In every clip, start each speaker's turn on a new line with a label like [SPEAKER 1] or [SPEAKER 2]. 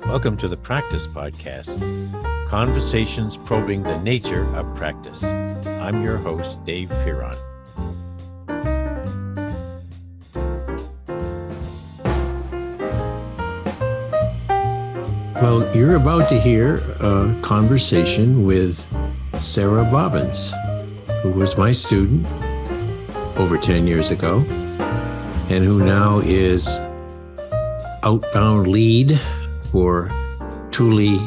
[SPEAKER 1] Welcome to the Practice Podcast, conversations probing the nature of practice. I'm your host, Dave Fearon.
[SPEAKER 2] Well, you're about to hear a conversation with Sara Bobbins, who was my student over 10 years ago, and who now is Outbown lead for Thule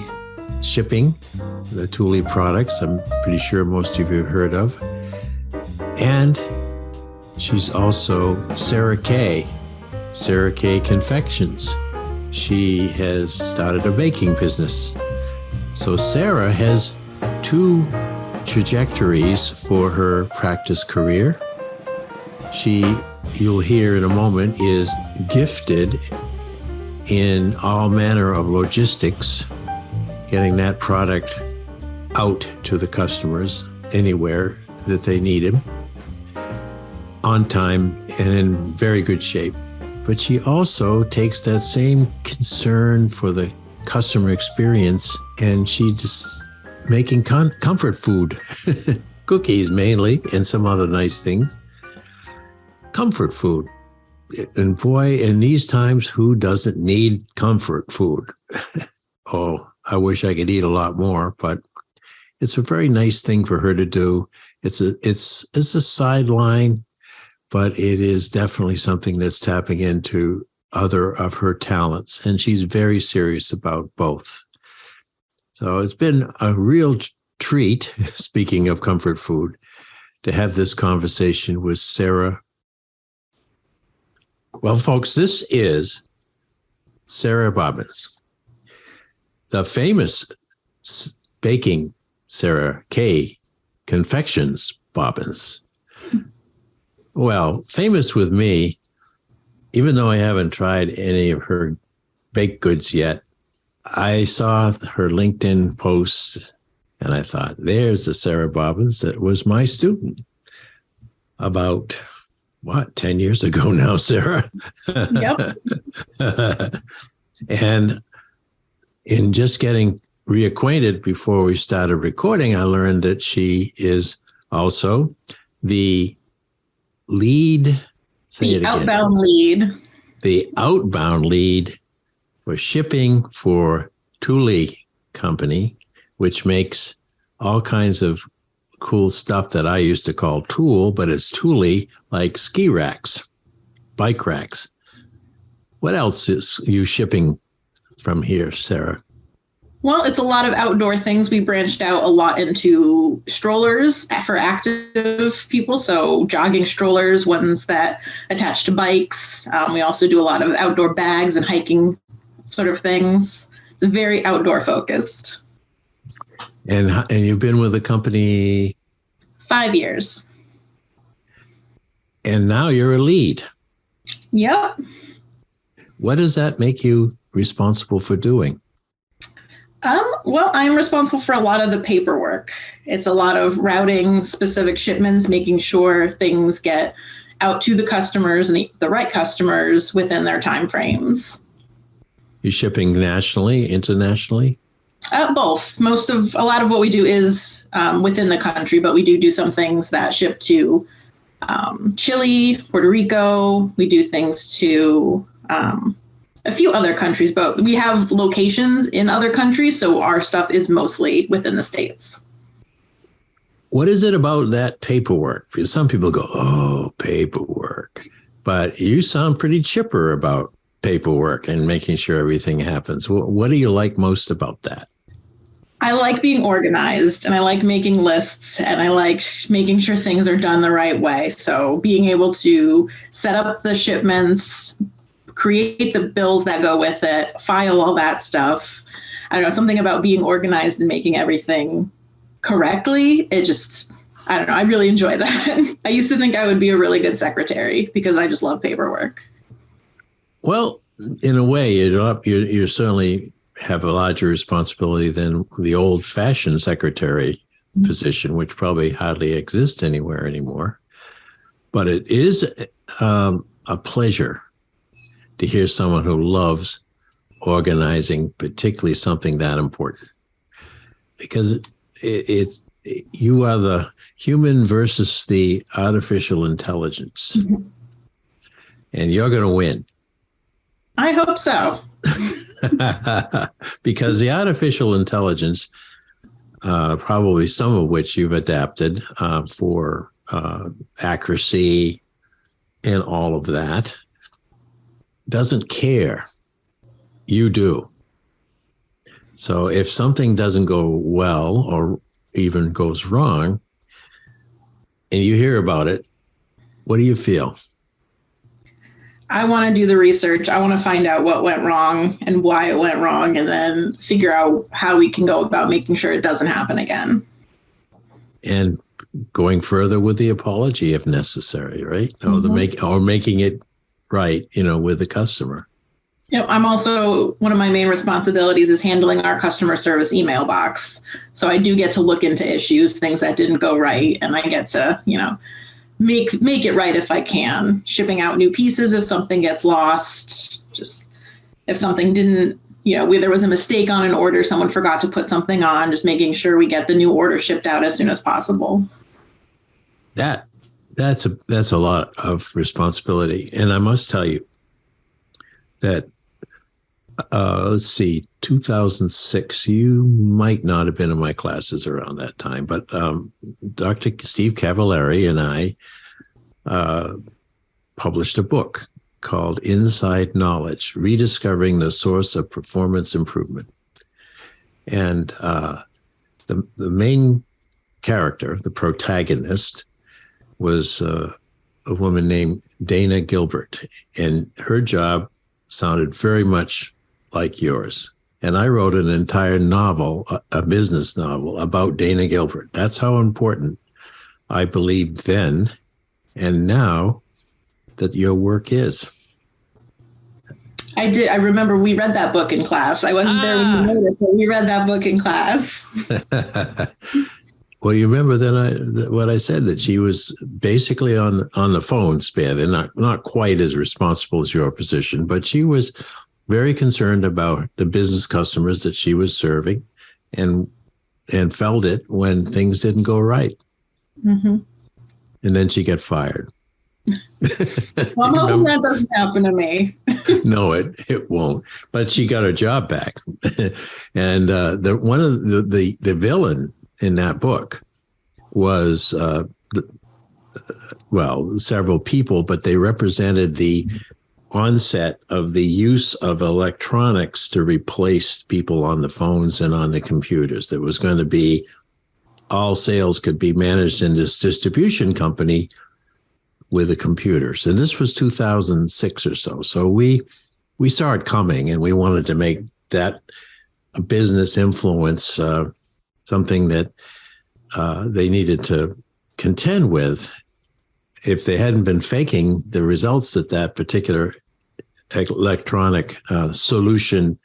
[SPEAKER 2] shipping, the Thule products I'm pretty sure most of you have heard of. And she's also Sarah K. Confections. She has started a baking business. So Sara has two trajectories for her practice career. She, you'll hear in a moment, is gifted in all manner of logistics, getting that product out to the customers anywhere that they need him, on time and in very good shape. But she also takes that same concern for the customer experience, and she just making comfort food, cookies mainly, and some other nice things. Comfort food. And boy, in these times, who doesn't need comfort food? Oh, I wish I could eat a lot more, but it's a very nice thing for her to do. It's a sideline, but it is definitely something that's tapping into other of her talents, and she's very serious about both. So it's been a real treat, speaking of comfort food, to have this conversation with Sara. Well, folks, this is Sara Bobbins, the famous baking Sara K. Confections Bobbins. Well, famous with me, even though I haven't tried any of her baked goods yet. I saw her LinkedIn post and I thought, there's the Sara Bobbins that was my student about 10 years ago now, Sara?
[SPEAKER 3] Yep.
[SPEAKER 2] And in just getting reacquainted before we started recording, I learned that she is also the lead.
[SPEAKER 3] The Outbown lead.
[SPEAKER 2] The Outbown lead for shipping for Thule company, which makes all kinds of cool stuff that I used to call tool, but it's Thule, like ski racks, bike racks. What else is you shipping from here, Sara?
[SPEAKER 3] Well, it's a lot of outdoor things. We branched out a lot into strollers for active people. So jogging strollers, ones that attach to bikes. We also do a lot of outdoor bags and hiking sort of things. It's very outdoor focused.
[SPEAKER 2] And you've been with the company
[SPEAKER 3] 5 years.
[SPEAKER 2] And now you're a lead.
[SPEAKER 3] Yep.
[SPEAKER 2] What does that make you responsible for doing?
[SPEAKER 3] Well, I'm responsible for a lot of the paperwork. It's a lot of routing specific shipments, making sure things get out to the customers and the right customers within their time frames.
[SPEAKER 2] You shipping nationally, internationally?
[SPEAKER 3] Both. A lot of what we do is within the country, but we do some things that ship to Chile, Puerto Rico. We do things to a few other countries, but we have locations in other countries, so our stuff is mostly within the States.
[SPEAKER 2] What is it about that paperwork? Because some people go, oh, paperwork. But you sound pretty chipper about paperwork and making sure everything happens. What do you like most about that?
[SPEAKER 3] I like being organized, and I like making lists, and I like making sure things are done the right way. So being able to set up the shipments, create the bills that go with it, file all that stuff. I don't know, something about being organized and making everything correctly. I don't know, I really enjoy that. I used to think I would be a really good secretary because I just love paperwork.
[SPEAKER 2] Well, in a way, you certainly have a larger responsibility than the old-fashioned secretary position, which probably hardly exists anywhere anymore. But it is a pleasure to hear someone who loves organizing, particularly something that important, because it's you are the human versus the artificial intelligence, and you're going to win.
[SPEAKER 3] I hope so.
[SPEAKER 2] Because the artificial intelligence, probably some of which you've adapted for accuracy and all of that, doesn't care. You do. So if something doesn't go well or even goes wrong, and you hear about it, what do you feel?
[SPEAKER 3] I want to do the research. I want to find out what went wrong and why it went wrong, and then figure out how we can go about making sure it doesn't happen again.
[SPEAKER 2] And going further with the apology if necessary, right? Mm-hmm. Or making it right, with the customer.
[SPEAKER 3] Yep. I'm also, one of my main responsibilities is handling our customer service email box. So I do get to look into issues, things that didn't go right, and I get to, make it right if I can. Shipping out new pieces if something gets lost, just if something didn't, where there was a mistake on an order, someone forgot to put something on, just making sure we get the new order shipped out as soon as possible.
[SPEAKER 2] That's a lot of responsibility. And I must tell you that, 2006, you might not have been in my classes around that time, but Dr. Steve Cavallari and I published a book called Inside Knowledge, Rediscovering the Source of Performance Improvement. And the main character, the protagonist, was a woman named Dana Gilbert, and her job sounded very much like yours. And I wrote an entire novel, a business novel about Dana Gilbert. That's how important I believed then and now that your work is.
[SPEAKER 3] I did. I remember we read that book in class. I wasn't there when you wrote it, but we read that book in class.
[SPEAKER 2] Well, you remember then what I said, that she was basically on the phone spare. They're not quite as responsible as your position, but she was very concerned about the business customers that she was serving, and felt it when things didn't go right. Mm-hmm. And then she got fired.
[SPEAKER 3] Well, I'm hoping that doesn't happen to me.
[SPEAKER 2] No, it won't. But she got her job back. And one of the villain in that book was, several people, but they represented the onset of the use of electronics to replace people on the phones and on the computers. There was going to be, all sales could be managed in this distribution company with the computers. And this was 2006 or so. So we saw it coming, and we wanted to make that a business influence, something that they needed to contend with. If they hadn't been faking the results that particular electronic solution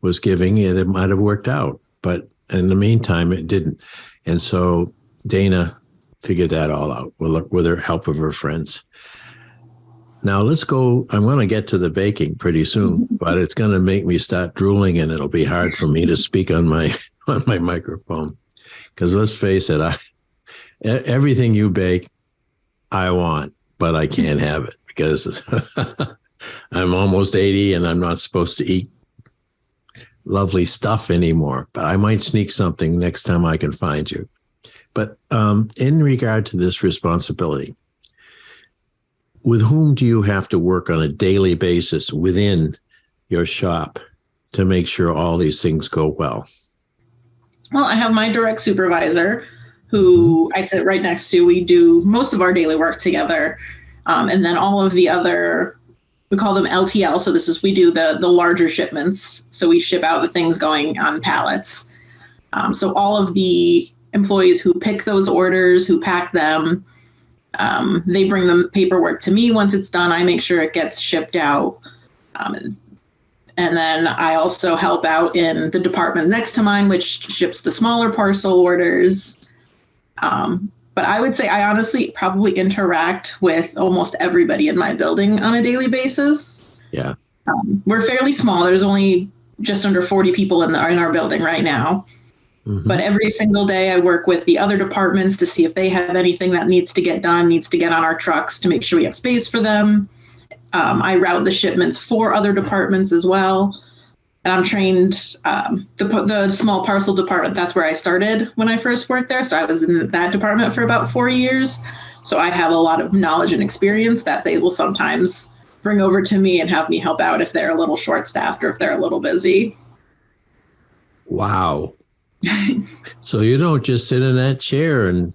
[SPEAKER 2] was giving, it might have worked out. But in the meantime, it didn't. And so Dana figured that all out with her help of her friends. Now let's go. I'm going to get to the baking pretty soon, but it's going to make me start drooling, and it'll be hard for me to speak on my microphone. Because let's face it, everything you bake, I want, but I can't have it because I'm almost 80 and I'm not supposed to eat lovely stuff anymore. But I might sneak something next time I can find you. But in regard to this responsibility, with whom do you have to work on a daily basis within your shop to make sure all these things go well?
[SPEAKER 3] Well, I have my direct supervisor who I sit right next to. We do most of our daily work together. And then all of the other, we call them LTL. So we do the larger shipments. So we ship out the things going on pallets. So all of the employees who pick those orders, who pack them, they bring the paperwork to me. Once it's done, I make sure it gets shipped out. And then I also help out in the department next to mine, which ships the smaller parcel orders. But I would say I honestly probably interact with almost everybody in my building on a daily basis.
[SPEAKER 2] Yeah.
[SPEAKER 3] We're fairly small. There's only just under 40 people in our building right now.
[SPEAKER 2] Mm-hmm.
[SPEAKER 3] But every single day I work with the other departments to see if they have anything that needs to get done, needs to get on our trucks to make sure we have space for them. I route the shipments for other departments as well. And I'm trained, the small parcel department, that's where I started when I first worked there. So I was in that department for about 4 years. So I have a lot of knowledge and experience that they will sometimes bring over to me and have me help out if they're a little short-staffed or if they're a little busy.
[SPEAKER 2] Wow. So you don't just sit in that chair and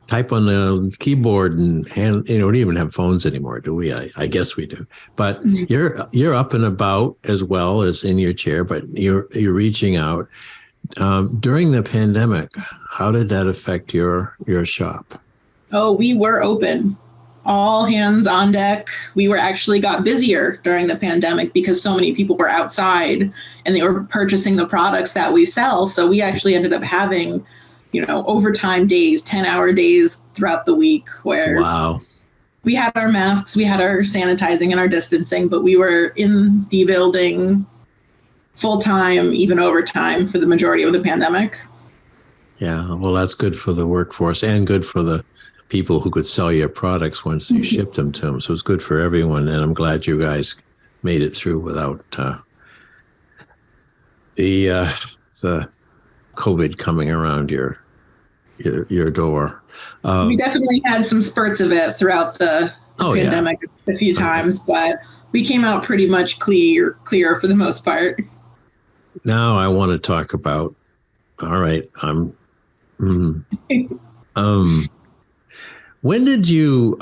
[SPEAKER 2] type on the keyboard and we don't even have phones anymore, do we? I guess we do. But you're up and about as well as in your chair, but you're reaching out. During the pandemic, how did that affect your shop?
[SPEAKER 3] Oh, we were open. All hands on deck. We were actually got busier during the pandemic because so many people were outside and they were purchasing the products that we sell. So we actually ended up having, overtime days, 10-hour days throughout the week where we had our masks, we had our sanitizing and our distancing, but we were in the building full time, even overtime for the majority of the pandemic.
[SPEAKER 2] Yeah, well, that's good for the workforce and good for the people who could sell your products once you shipped them to them. So it's good for everyone. And I'm glad you guys made it through without the COVID coming around your door.
[SPEAKER 3] We definitely had some spurts of it throughout the pandemic a few times, but we came out pretty much clear for the most part.
[SPEAKER 2] Now I want to talk about, all right, when did you,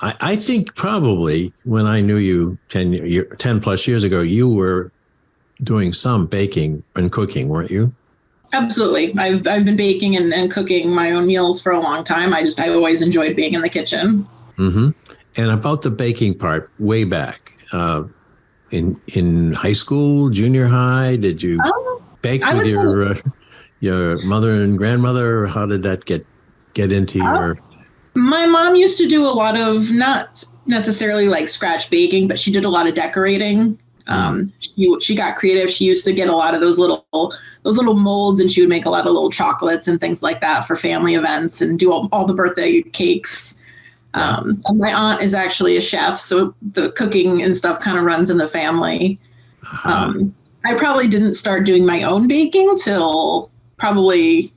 [SPEAKER 2] I think probably when I knew you 10 plus years ago, you were doing some baking and cooking, weren't you?
[SPEAKER 3] Absolutely. I've been baking and cooking my own meals for a long time. I always enjoyed being in the kitchen.
[SPEAKER 2] Mm-hmm. And about the baking part, way back in high school, junior high, did you bake with your mother and grandmother? Or how did that get into your...
[SPEAKER 3] My mom used to do a lot of, not necessarily like scratch baking, but she did a lot of decorating. She got creative. She used to get a lot of those little molds, and she would make a lot of little chocolates and things like that for family events and do all the birthday cakes. And my aunt is actually a chef, so the cooking and stuff kind of runs in the family. I probably didn't start doing my own baking till probably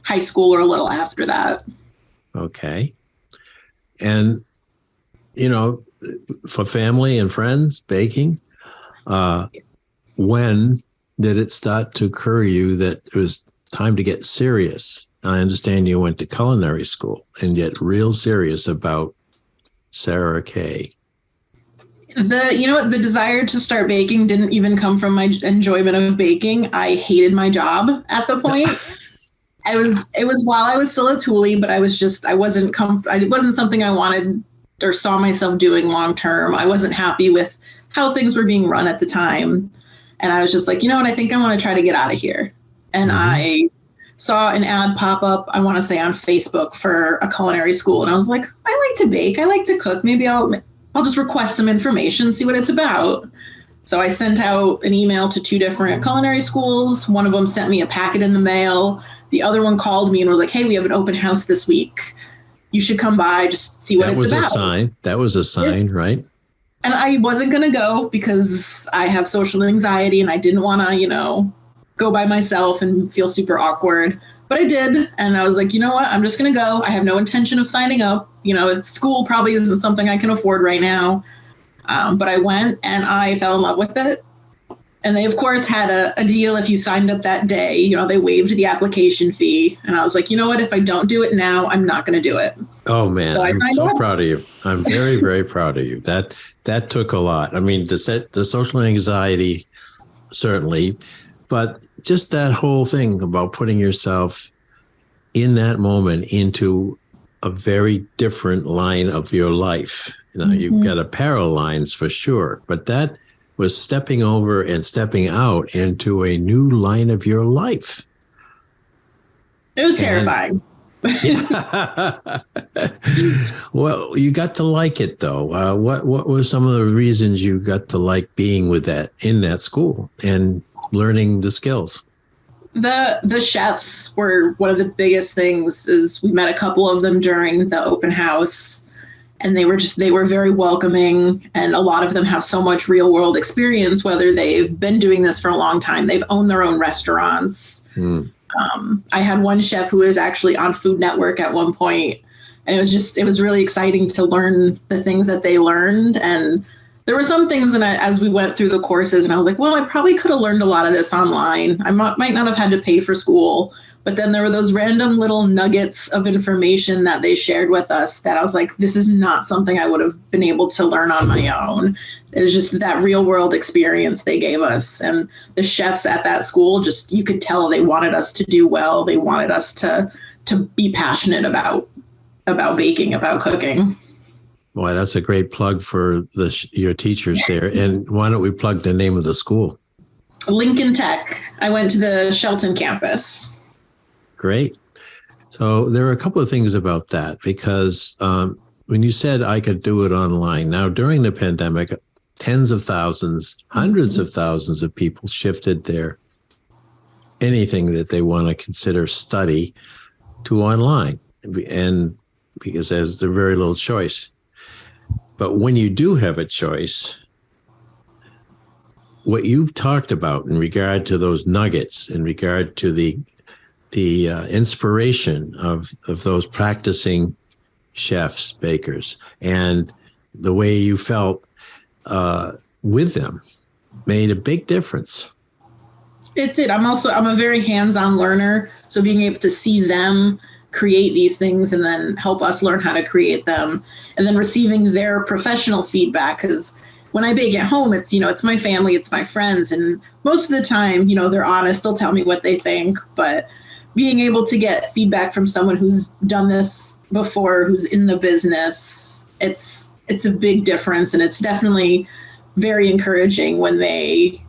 [SPEAKER 3] high school or a little after that.
[SPEAKER 2] Okay. And, for family and friends, baking, when did it start to occur to you that it was time to get serious? I understand you went to culinary school and get real serious about Sara K.
[SPEAKER 3] The desire to start baking didn't even come from my enjoyment of baking. I hated my job at the point. It was while I was still at Thule, but it wasn't something I wanted or saw myself doing long term. I wasn't happy with how things were being run at the time. And I was just like, I think I want to try to get out of here. And I saw an ad pop up, I want to say on Facebook, for a culinary school. And I was like, I like to bake. I like to cook. Maybe I'll just request some information, see what it's about. So I sent out an email to 2 different culinary schools. One of them sent me a packet in the mail. The other one called me and was like, hey, we have an open house this week. You should come by, just see what it's about.
[SPEAKER 2] That was a sign, right?
[SPEAKER 3] And I wasn't going to go because I have social anxiety and I didn't want to, go by myself and feel super awkward. But I did. And I was like, you know what? I'm just going to go. I have no intention of signing up. School probably isn't something I can afford right now. But I went and I fell in love with it. And they, of course, had a deal if you signed up that day. They waived the application fee. And I was like, you know what? If I don't do it now, I'm not going to do it.
[SPEAKER 2] Oh, man. So I'm so proud of you. I'm very, very proud of you. That took a lot. I mean, the social anxiety, certainly. But just that whole thing about putting yourself in that moment into a very different line of your life. You've got a parallel lines for sure. But that was stepping over and stepping out into a new line of your life.
[SPEAKER 3] It was terrifying.
[SPEAKER 2] Yeah. Well, you got to like it though. What were some of the reasons you got to like being with that in that school and learning the skills?
[SPEAKER 3] The chefs were one of the biggest things. Is we met a couple of them during the open house, and they were very welcoming, and a lot of them have so much real world experience, whether they've been doing this for a long time, they've owned their own restaurants. I had one chef who was actually on Food Network at one point, and it was really exciting to learn the things that they learned. And there were some things that as we went through the courses, and I was like, well, I probably could have learned a lot of this online. I might not have had to pay for school, but then there were those random little nuggets of information that they shared with us that I was like, this is not something I would have been able to learn on my own. It was just that real world experience they gave us. And the chefs at that school, just, you could tell they wanted us to do well. They wanted us to be passionate about baking, about cooking.
[SPEAKER 2] Boy, that's a great plug for your teachers there. And why don't we plug the name of the school?
[SPEAKER 3] Lincoln Tech. I went to the Shelton campus.
[SPEAKER 2] Great. So there are a couple of things about that, because when you said I could do it online, now during the pandemic, tens of thousands, hundreds of thousands of people shifted their anything that they want to consider study to online, and because there's very little choice. But when you do have a choice, what you talked about in regard to those nuggets, in regard to the inspiration of those practicing chefs, bakers, and the way you felt with them made a big difference.
[SPEAKER 3] It did. I'm a very hands-on learner. So being able to see them create these things and then help us learn how to create them, and then receiving their professional feedback, because when I bake at home, it's my family, it's my friends, and most of the time, they're honest, they'll tell me what they think. But being able to get feedback from someone who's done this before, who's in the business, it's a big difference. And it's definitely very encouraging when they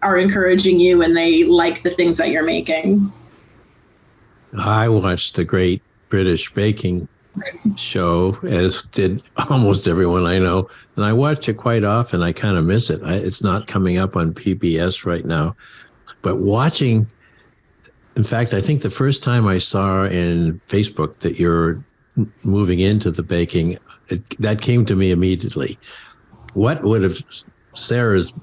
[SPEAKER 3] are encouraging you and they like the things that you're making.
[SPEAKER 2] I watched the Great British Baking Show, as did almost everyone I know, and I watch it quite often. I kind of miss it. It's not coming up on PBS right now, but watching, in fact, I think the first time I saw in Facebook that you're moving into the baking, that came to me immediately. What would have Sarah's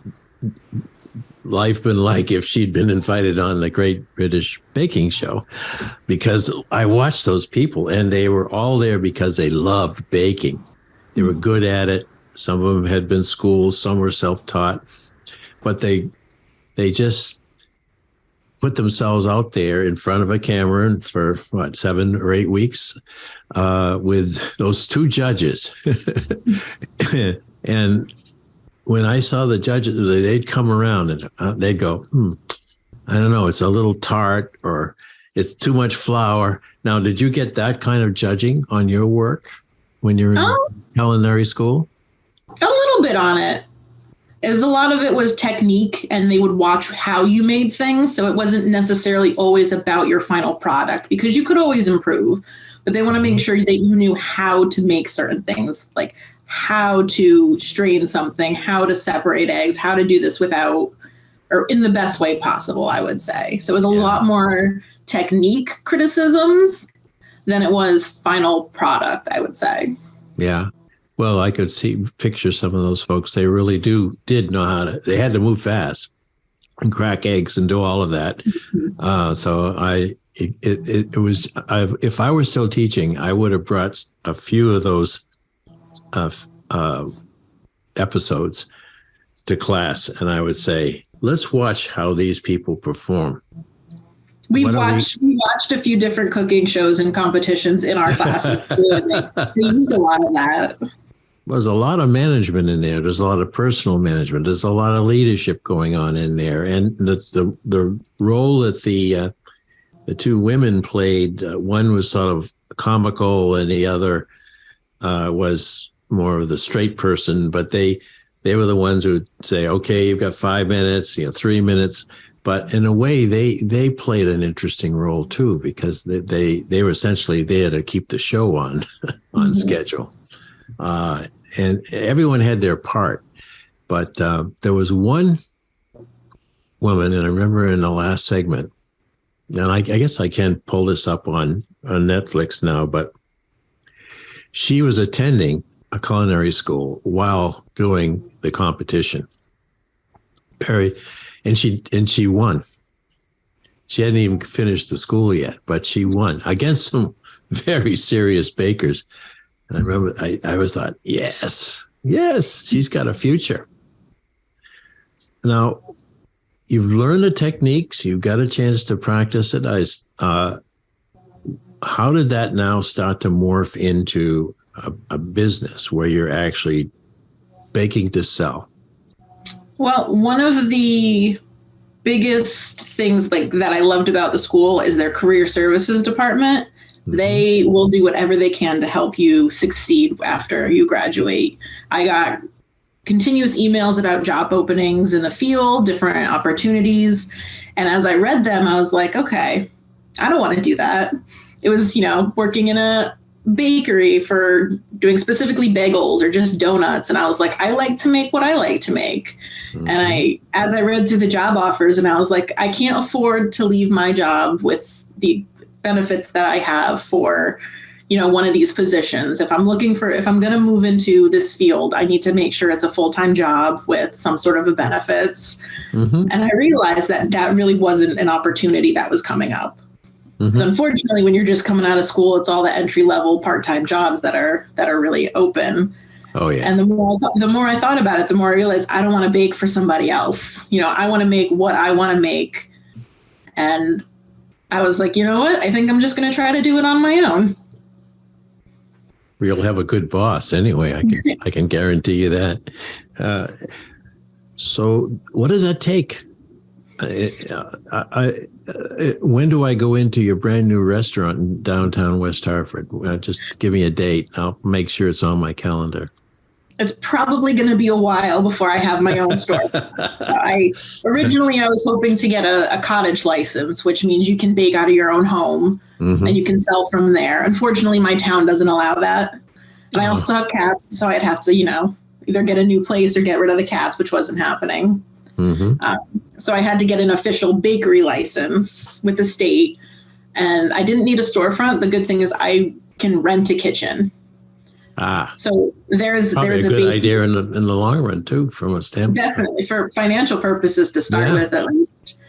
[SPEAKER 2] life been like if she'd been invited on the Great British Baking Show? Because I watched those people, and they were all there because they loved baking. They were good at it. Some of them had been schooled, some were self-taught, but they just put themselves out there in front of a camera for 7 or 8 weeks with those two judges. And when I saw the judges, they'd come around and they'd go, I don't know, it's a little tart, or it's too much flour. Now, did you get that kind of judging on your work when you were in culinary school?
[SPEAKER 3] A little bit on it. A lot of it was technique, and they would watch how you made things. So it wasn't necessarily always about your final product, because you could always improve, but they want to make sure that you knew how to make certain things, like how to strain something, how to separate eggs, how to do this without, or in the best way possible, I would say. So it was a lot more technique criticisms than it was final product, I would say. Yeah.
[SPEAKER 2] Well, I could picture some of those folks. They really did know how to, they had to move fast and crack eggs and do all of that. If I were still teaching, I would have brought a few of those episodes to class, and I would say, let's watch how these people perform.
[SPEAKER 3] We watched a few different cooking shows and competitions in our classes too. They used a lot of that.
[SPEAKER 2] There's a lot of management in there. There's a lot of personal management. There's a lot of leadership going on in there, and the role that the two women played. One was sort of comical, and the other was more of the straight person, but they were the ones who would say, okay, you've got 5 minutes, 3 minutes, But in a way, they played an interesting role too, because they were essentially there to keep the show on schedule, and everyone had their part. But there was one woman, and I remember in the last segment, and I guess I can pull this up on Netflix now, but she was attending a culinary school while doing the competition. And she won. She hadn't even finished the school yet, but she won against some very serious bakers. And I remember I always thought, yes, she's got a future. Now, you've learned the techniques. You've got a chance to practice it. How did that now start to morph into a business where you're actually baking to sell?
[SPEAKER 3] Well, one of the biggest things that I loved about the school is their career services department. Mm-hmm. They will do whatever they can to help you succeed after you graduate. I got continuous emails about job openings in the field, different opportunities. And as I read them, I was like, okay, I don't want to do that. It was, working in a bakery for doing specifically bagels or just donuts. And I was like, I like to make what I like to make. Mm-hmm. And as I read through the job offers, and I was like, I can't afford to leave my job with the benefits that I have for, one of these positions. If I'm going to move into this field, I need to make sure it's a full-time job with some sort of a benefits. Mm-hmm. And I realized that really wasn't an opportunity that was coming up. Mm-hmm. So unfortunately, when you're just coming out of school, it's all the entry-level part-time jobs that are really open.
[SPEAKER 2] Oh yeah.
[SPEAKER 3] And the more I thought about it, the more I realized I don't want to bake for somebody else. I want to make what I want to make. And I was like, you know what? I think I'm just going to try to do it on my own.
[SPEAKER 2] You'll have a good boss anyway. I can guarantee you that. So what does that take? When do I go into your brand new restaurant in downtown West Hartford? Just give me a date. I'll make sure it's on my calendar.
[SPEAKER 3] It's probably going to be a while before I have my own store. Originally I was hoping to get a cottage license, which means you can bake out of your own home, mm-hmm. and you can sell from there. Unfortunately, my town doesn't allow that. And I also have cats, so I'd have to, either get a new place or get rid of the cats, which wasn't happening. Mm-hmm. So I had to get an official bakery license with the state, and I didn't need a storefront. The good thing is I can rent a kitchen. So there's a
[SPEAKER 2] good idea in the long run too, from a standpoint.
[SPEAKER 3] Definitely for financial purposes to start with, at least.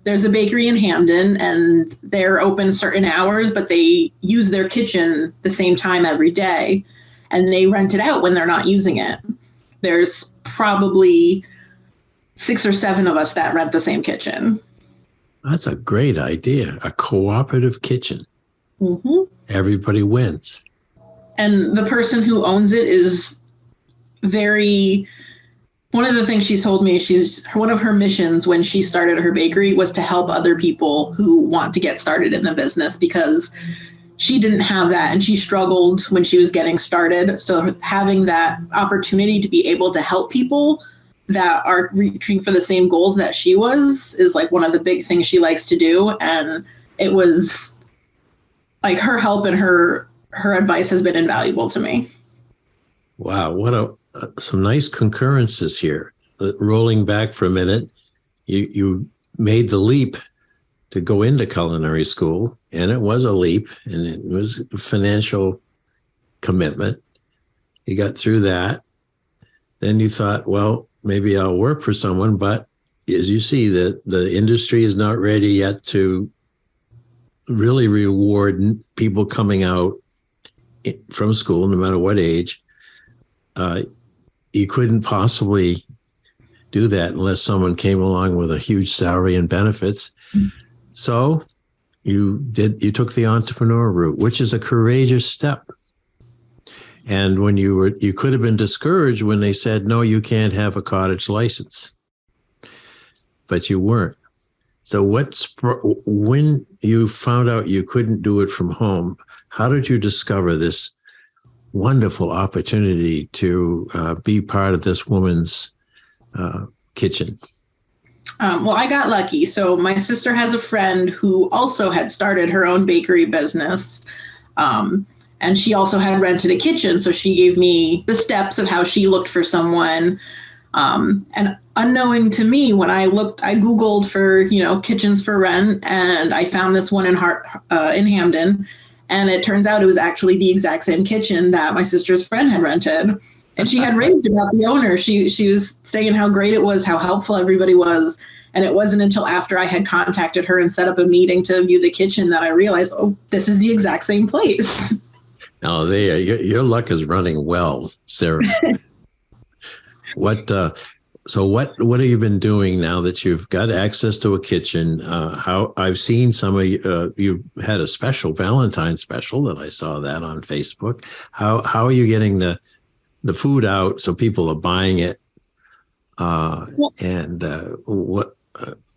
[SPEAKER 3] There's a bakery in Hamden, and they're open certain hours, but they use their kitchen the same time every day, and they rent it out when they're not using it. There's probably 6 or 7 of us that rent the same kitchen.
[SPEAKER 2] That's a great idea. A cooperative kitchen.
[SPEAKER 3] Mm-hmm.
[SPEAKER 2] Everybody wins.
[SPEAKER 3] And the person who owns it is one of the things she's told me, one of her missions when she started her bakery was to help other people who want to get started in the business, because she didn't have that and she struggled when she was getting started. So having that opportunity to be able to help people that are reaching for the same goals that she was is one of the big things she likes to do. And it was her help and her advice has been invaluable to me.
[SPEAKER 2] Wow. What some nice concurrences here. Rolling back for a minute, you made the leap to go into culinary school, and it was a leap, and it was a financial commitment. You got through that. Then you thought, well, maybe I'll work for someone, but as you see, the industry is not ready yet to really reward people coming out from school, no matter what age. You couldn't possibly do that unless someone came along with a huge salary and benefits. Mm-hmm. So you took the entrepreneur route, which is a courageous step. And when you could have been discouraged when they said, no, you can't have a cottage license, but you weren't. So when you found out you couldn't do it from home, how did you discover this wonderful opportunity to be part of this woman's kitchen?
[SPEAKER 3] Well, I got lucky. So my sister has a friend who also had started her own bakery business. And she also had rented a kitchen. So she gave me the steps of how she looked for someone. And unknowing to me, when I Googled for, kitchens for rent, and I found this one in Hamden. And it turns out it was actually the exact same kitchen that my sister's friend had rented. And she had raved about the owner. She was saying how great it was, how helpful everybody was. And it wasn't until after I had contacted her and set up a meeting to view the kitchen that I realized, oh, this is the exact same place.
[SPEAKER 2] Oh, there, your luck is running well, Sarah. So what have you been doing now that you've got access to a kitchen? How I've seen some of you had a special Valentine's special that I saw that on Facebook. How are you getting the food out so people are buying it?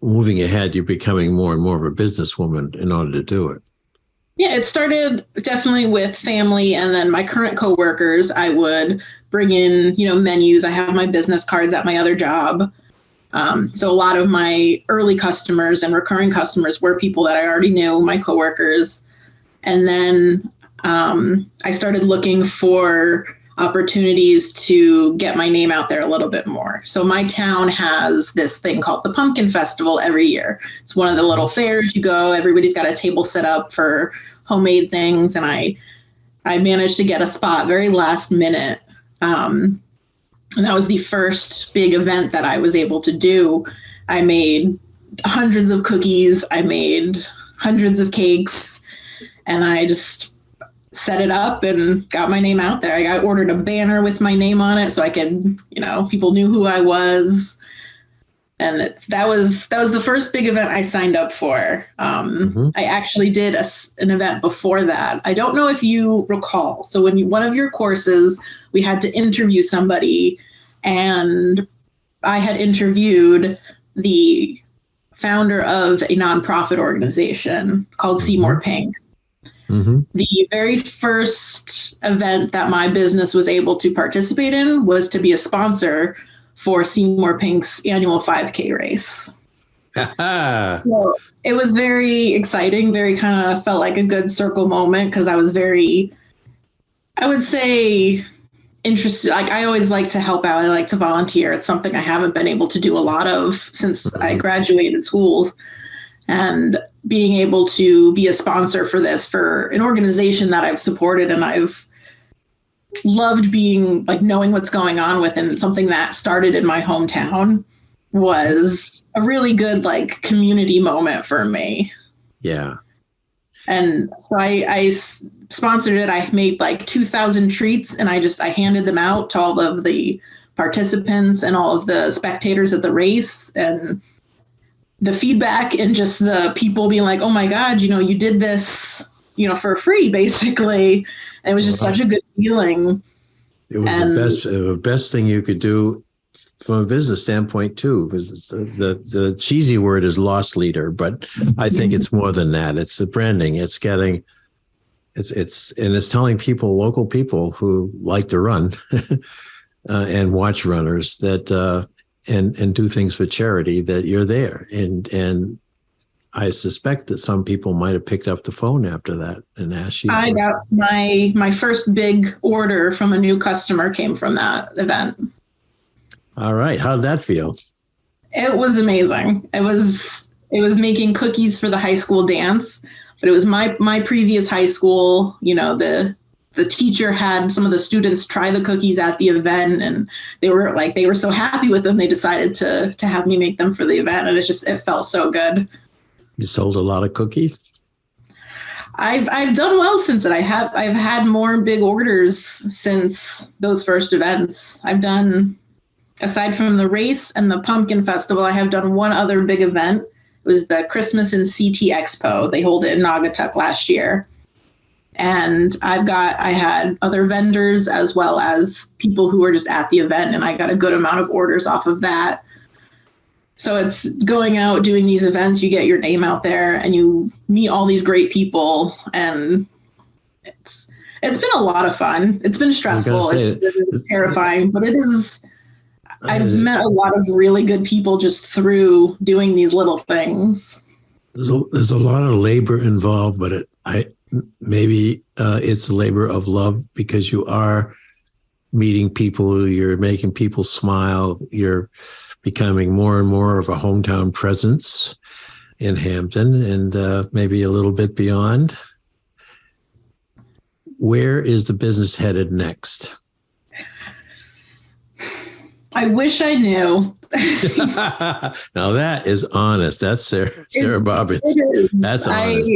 [SPEAKER 2] Moving ahead, you're becoming more and more of a businesswoman in order to do it.
[SPEAKER 3] Yeah, it started definitely with family, and then my current coworkers. I would bring in, menus. I have my business cards at my other job. So a lot of my early customers and recurring customers were people that I already knew, my coworkers. And then I started looking for opportunities to get my name out there a little bit more. So my town has this thing called the Pumpkin Festival every year. It's one of the little fairs you go, everybody's got a table set up for homemade things. And I managed to get a spot very last minute. And that was the first big event that I was able to do. I made hundreds of cookies. I made hundreds of cakes, and I just set it up and got my name out there. I ordered a banner with my name on it so I could, people knew who I was. And that was the first big event I signed up for. I actually did an event before that. I don't know if you recall. So when one of your courses, we had to interview somebody, and I had interviewed the founder of a nonprofit organization called Seymour Pink. The very first event that my business was able to participate in was to be a sponsor for Seymour Pink's annual 5K race. So it was very exciting, very kind of felt like a good circle moment, because I was very, I would say, interested. Like, I always like to help out. I like to volunteer. It's something I haven't been able to do a lot of since I graduated school. And being able to be a sponsor for this, for an organization that I've supported and I've loved being, like, knowing what's going on with, and something that started in my hometown, was a really good, like, community moment for me.
[SPEAKER 2] Yeah.
[SPEAKER 3] And so I sponsored it. I made like 2,000 treats, and I handed them out to all of the participants and all of the spectators at the race. And the feedback and just the people being like, oh my God, you did this, for free, basically. And it was just such a good feeling.
[SPEAKER 2] It was the best thing you could do from a business standpoint too, because the cheesy word is loss leader, but I think it's more than that. It's the branding. It's getting, it's telling people, local people who like to run and watch runners that, and do things for charity, that you're there. And I suspect that some people might have picked up the phone after that and asked you.
[SPEAKER 3] I got my first big order from a new customer came from that event.
[SPEAKER 2] All right. How'd that feel?
[SPEAKER 3] It was amazing. It was making cookies for the high school dance, but it was my previous high school. The teacher had some of the students try the cookies at the event, and they were so happy with them, they decided to have me make them for the event, and it felt so good.
[SPEAKER 2] You sold a lot of cookies?
[SPEAKER 3] I've done well since then. I've had more big orders since those first events. I've done, aside from the race and the Pumpkin Festival, I have done one other big event. It was the Christmas and CT Expo. They hold it in Naugatuck last year. And I had other vendors as well as people who were just at the event, and I got a good amount of orders off of that. So it's going out, doing these events, you get your name out there and you meet all these great people, and it's been a lot of fun. It's been stressful. It's terrifying, but I've met a lot of really good people just through doing these little things.
[SPEAKER 2] There's a lot of labor involved, but maybe it's a labor of love because you are meeting people, you're making people smile, you're becoming more and more of a hometown presence in Hampton and maybe a little bit beyond. Where is the business headed next?
[SPEAKER 3] I wish I knew.
[SPEAKER 2] Now that is honest. That's Sara Bobbins. That's honest.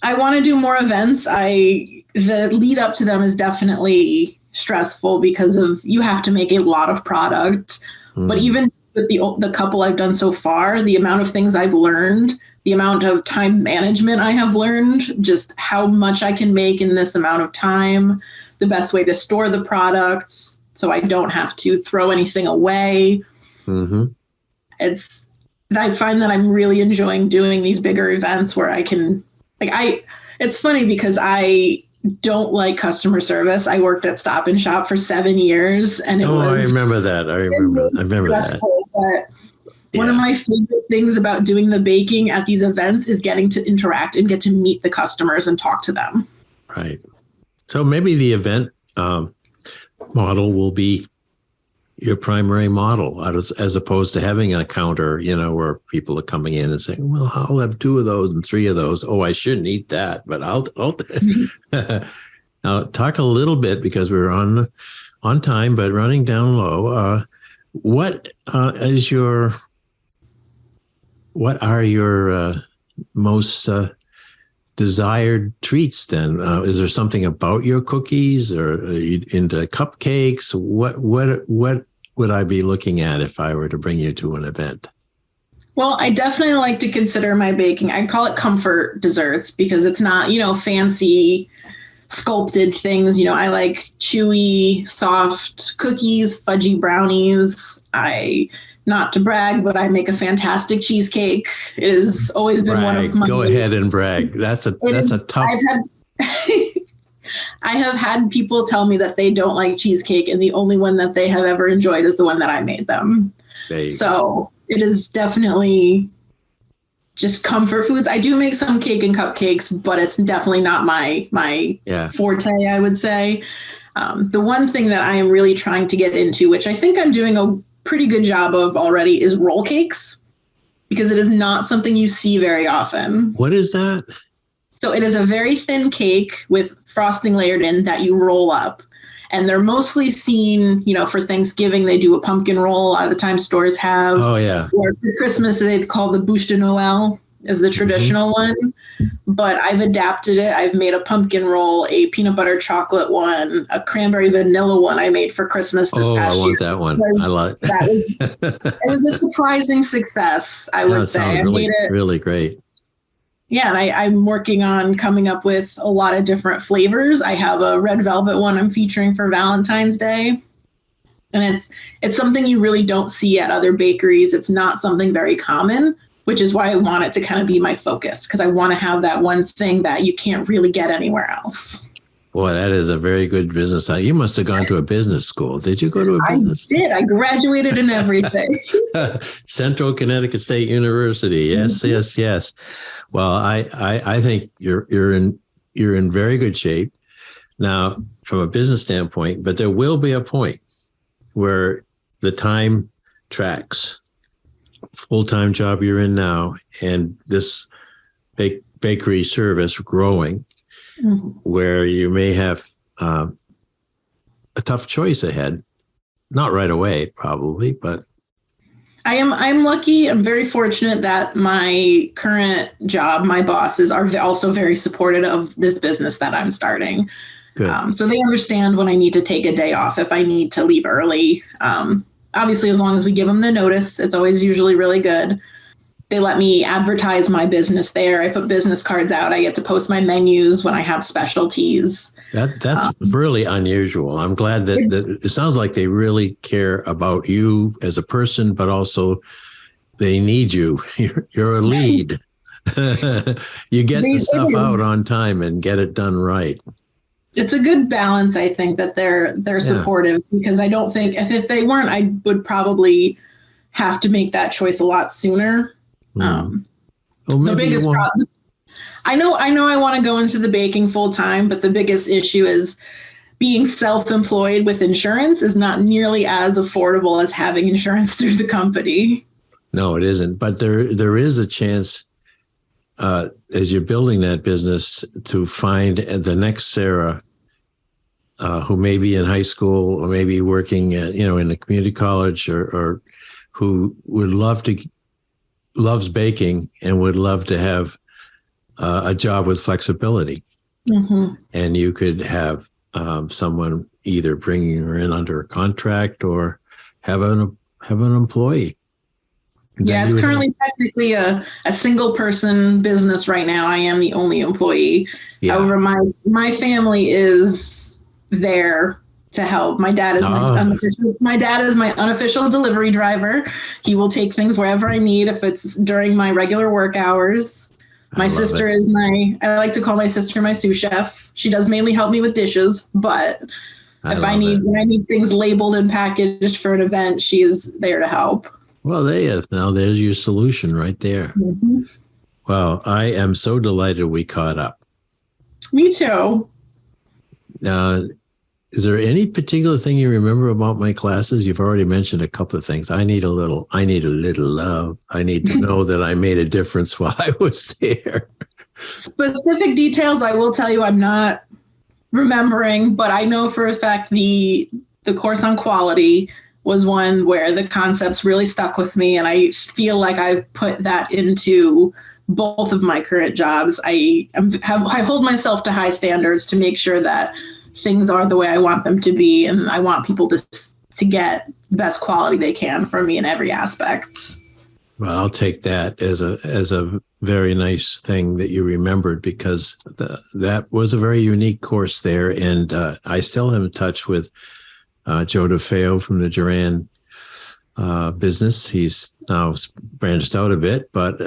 [SPEAKER 3] I want to do more events. The lead up to them is definitely stressful because you have to make a lot of product. But even with the couple I've done so far, the amount of things I've learned, the amount of time management I have learned, just how much I can make in this amount of time, the best way to store the products so I don't have to throw anything away. Mm-hmm. I find that I'm really enjoying doing these bigger events where I can, it's funny because I don't like customer service. I worked at Stop and Shop for 7 years and
[SPEAKER 2] I remember that. I remember that.
[SPEAKER 3] But one of my favorite things about doing the baking at these events is getting to interact and get to meet the customers and talk to them.
[SPEAKER 2] Right. So maybe the event model will be your primary model as opposed to having a counter, where people are coming in and saying, well, I'll have 2 of those and 3 of those. Oh, I shouldn't eat that, but I'll Now talk a little bit because we're on time, but running down low. What are your most desired treats then? Is there something about your cookies or are you into cupcakes? What would I be looking at if I were to bring you to an event?
[SPEAKER 3] Well, I definitely like to consider my baking. I call it comfort desserts because it's not, fancy sculpted things. I like chewy, soft cookies, fudgy brownies. Not to brag, but I make a fantastic cheesecake. It has always been one of my...
[SPEAKER 2] Go ahead and brag. That's a tough...
[SPEAKER 3] I have had people tell me that they don't like cheesecake, and the only one that they have ever enjoyed is the one that I made them. So it is definitely just comfort foods. I do make some cake and cupcakes, but it's definitely not my forte, I would say. The one thing that I am really trying to get into, which I think I'm doing a pretty good job of already, is roll cakes, because it is not something you see very often.
[SPEAKER 2] What is that?
[SPEAKER 3] So it is a very thin cake with frosting layered in that you roll up. And they're mostly seen, for Thanksgiving, they do a pumpkin roll. A lot of the time stores have.
[SPEAKER 2] Oh, yeah.
[SPEAKER 3] Or for Christmas, they call the bûche de Noël is the traditional one. But I've adapted it. I've made a pumpkin roll, a peanut butter chocolate one, a cranberry vanilla one I made for Christmas this past year.
[SPEAKER 2] I want that one. I love it.
[SPEAKER 3] It was a surprising success, I would say.
[SPEAKER 2] Sounds really great.
[SPEAKER 3] Yeah, and I'm working on coming up with a lot of different flavors. I have a red velvet one I'm featuring for Valentine's Day. And it's something you really don't see at other bakeries. It's not something very common, which is why I want it to kind of be my focus, because I want to have that one thing that you can't really get anywhere else.
[SPEAKER 2] Boy, that is a very good business. You must have gone to a business school. Did you go to a business school?
[SPEAKER 3] I did. I graduated in everything.
[SPEAKER 2] Central Connecticut State University. Yes, yes. Well, I think you're in very good shape now from a business standpoint, but there will be a point where the time tracks. Full-time job you're in now and this bakery service growing, where you may have a tough choice ahead. Not right away, probably, but
[SPEAKER 3] I'm lucky. I'm very fortunate that my current job, my bosses are also very supportive of this business that I'm starting. Good. So they understand when I need to take a day off, if I need to leave early. Obviously, as long as we give them the notice, it's always usually really good. They let me advertise my business there. I put business cards out. I get to post my menus when I have specialties.
[SPEAKER 2] That's really unusual. I'm glad that it sounds like they really care about you as a person, but also they need you. You're a lead. You get the stuff out on time and get it done right.
[SPEAKER 3] It's a good balance, I think, that they're supportive, because I don't think if they weren't, I would probably have to make that choice a lot sooner.
[SPEAKER 2] Well,
[SPEAKER 3] The
[SPEAKER 2] maybe
[SPEAKER 3] biggest problem, I know I want to go into the baking full time, but the biggest issue is being self-employed with insurance is not nearly as affordable as having insurance through the company.
[SPEAKER 2] No, it isn't. But there is a chance as you're building that business to find the next Sara who may be in high school or maybe working at, in a community college or who loves baking and would love to have a job with flexibility.
[SPEAKER 3] Mm-hmm.
[SPEAKER 2] And you could have someone either bringing her in under a contract or have an employee.
[SPEAKER 3] Yeah, it's currently technically a single person business right now. I am the only employee. Yeah. However, my family is there to help. My dad is my unofficial delivery driver. He will take things wherever I need if it's during my regular work hours. My sister is I like to call my sister my sous chef. She does mainly help me with dishes, but when I need things labeled and packaged for an event, she is there to help.
[SPEAKER 2] Well, there's your solution right there.
[SPEAKER 3] Mm-hmm.
[SPEAKER 2] Well, I am so delighted we caught up.
[SPEAKER 3] Me too.
[SPEAKER 2] Is there any particular thing you remember about my classes? You've already mentioned a couple of things. I need a little love. I need to know that I made a difference while I was there.
[SPEAKER 3] Specific details, I will tell you, I'm not remembering, but I know for a fact the course on quality was one where the concepts really stuck with me, and I feel like I put that into both of my current jobs. I hold myself to high standards to make sure that things are the way I want them to be, and I want people to get the best quality they can from me in every aspect.
[SPEAKER 2] Well, I'll take that as a very nice thing that you remembered, because that was a very unique course there, and I still am in touch with Joe DeFeo from the Duran business. He's now branched out a bit, but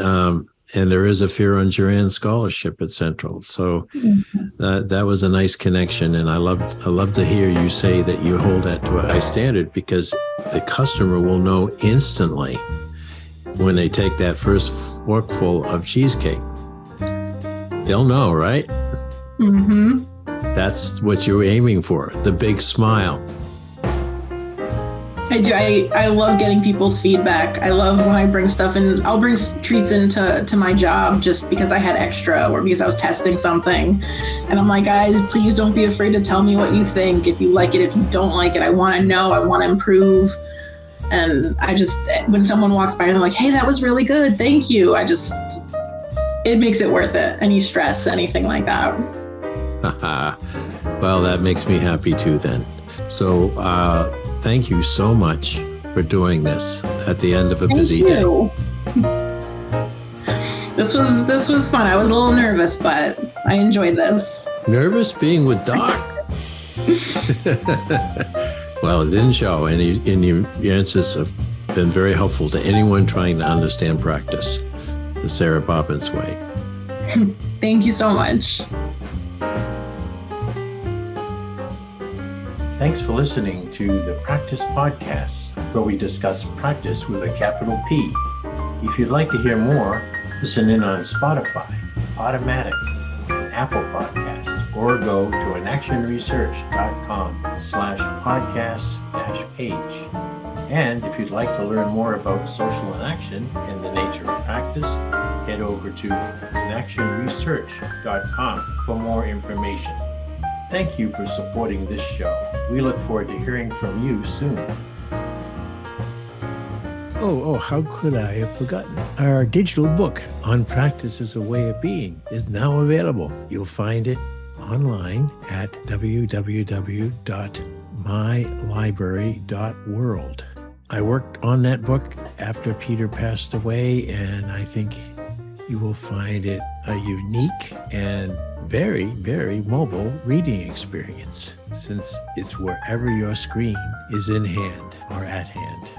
[SPEAKER 2] and there is a Fearon Duran scholarship at Central. So that was a nice connection, and I love to hear you say that you hold that to a high standard, because the customer will know instantly when they take that first forkful of cheesecake. They'll know, right?
[SPEAKER 3] Mm-hmm.
[SPEAKER 2] That's what you're aiming for, the big smile.
[SPEAKER 3] I do. I love getting people's feedback. I love when I bring stuff in. I'll bring treats into my job just because I had extra or because I was testing something. And I'm like, guys, please don't be afraid to tell me what you think. If you like it, if you don't like it, I want to know. I want to improve. And when someone walks by and they're like, hey, that was really good, thank you. It makes it worth it. Any stress, anything like that.
[SPEAKER 2] Well, that makes me happy too then. So thank you so much for doing this at the end of a busy day.
[SPEAKER 3] This was fun. I was a little nervous, but I enjoyed this.
[SPEAKER 2] Nervous being with Doc? Well, it didn't show, and your answers have been very helpful to anyone trying to understand practice the Sara Bobbins way.
[SPEAKER 3] Thank you so much.
[SPEAKER 1] Thanks for listening to the Practice Podcast, where we discuss practice with a capital P. If you'd like to hear more, listen in on Spotify, Automatic, Apple Podcasts, or go to inactionresearch.com/podcast-page. And if you'd like to learn more about social inaction and the nature of practice, head over to inactionresearch.com for more information. Thank you for supporting this show. We look forward to hearing from you soon.
[SPEAKER 2] Oh, how could I have forgotten? Our digital book on Practice as a Way of Being is now available. You'll find it online at www.mylibrary.world. I worked on that book after Peter passed away, and I think you will find it a unique and very, very mobile reading experience, since it's wherever your screen is in hand or at hand.